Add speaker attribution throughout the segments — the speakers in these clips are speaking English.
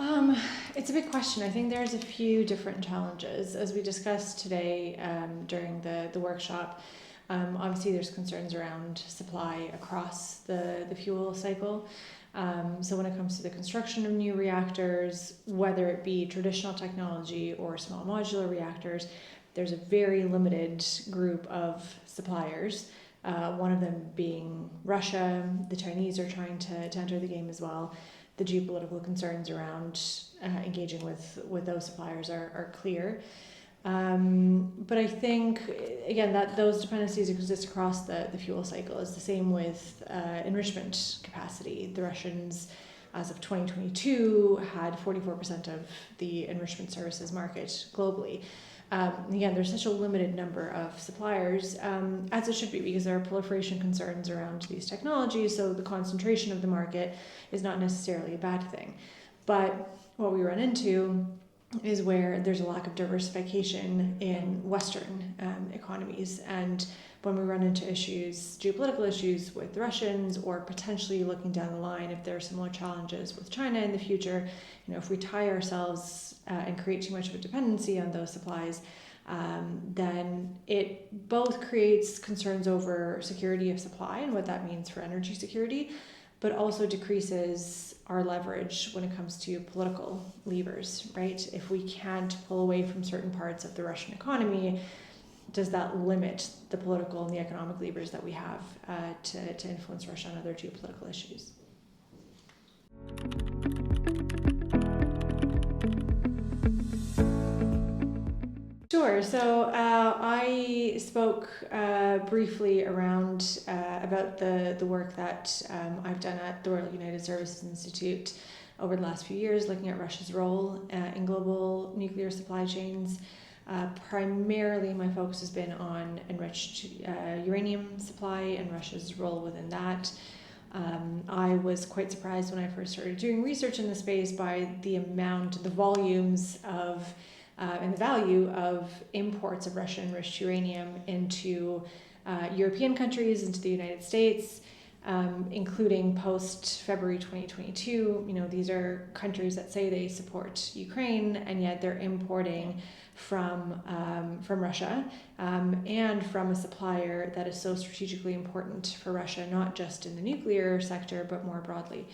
Speaker 1: Um, it's a big question. I think there's a few different challenges. As we discussed today during the workshop, obviously there's concerns around supply across the fuel cycle. So when it comes to the construction of new reactors, whether it be traditional technology or small modular reactors, there's a very limited group of suppliers. One of them being Russia. The Chinese are trying to enter the game as well. The geopolitical concerns around engaging with those suppliers are clear. But I think, again, that those dependencies exist across the fuel cycle. It's the same with enrichment capacity. The Russians, as of 2022, had 44% of the enrichment services market globally. Again, there's such a limited number of suppliers, as it should be, because there are proliferation concerns around these technologies, so the concentration of the market is not necessarily a bad thing. But what we run into is where there's a lack of diversification in Western economies, and when we run into issues, geopolitical issues with the Russians, or potentially looking down the line if there are similar challenges with China in the future, if we tie ourselves and create too much of a dependency on those supplies, then it both creates concerns over security of supply and what that means for energy security, but also decreases our leverage when it comes to political levers, right? If we can't pull away from certain parts of the Russian economy, does that limit the political and the economic levers that we have to influence Russia on other geopolitical issues? Sure. So I spoke briefly around about the work that I've done at the Royal United Services Institute over the last few years, looking at Russia's role in global nuclear supply chains. Primarily, my focus has been on enriched uranium supply and Russia's role within that. I was quite surprised when I first started doing research in the space by the volumes of and the value of imports of Russian enriched uranium into European countries, into the United States, including post-February 2022. These are countries that say they support Ukraine, and yet they're importing from Russia and from a supplier that is so strategically important for Russia, not just in the nuclear sector, but more broadly.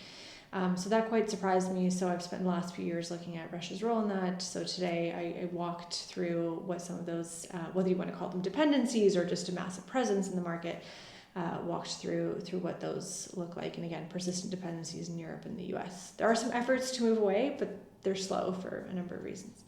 Speaker 1: So that quite surprised me. So I've spent the last few years looking at Russia's role in that. So today I walked through what some of those, whether you want to call them dependencies or just a massive presence in the market, walked through what those look like. And again, persistent dependencies in Europe and the US. There are some efforts to move away, but they're slow for a number of reasons.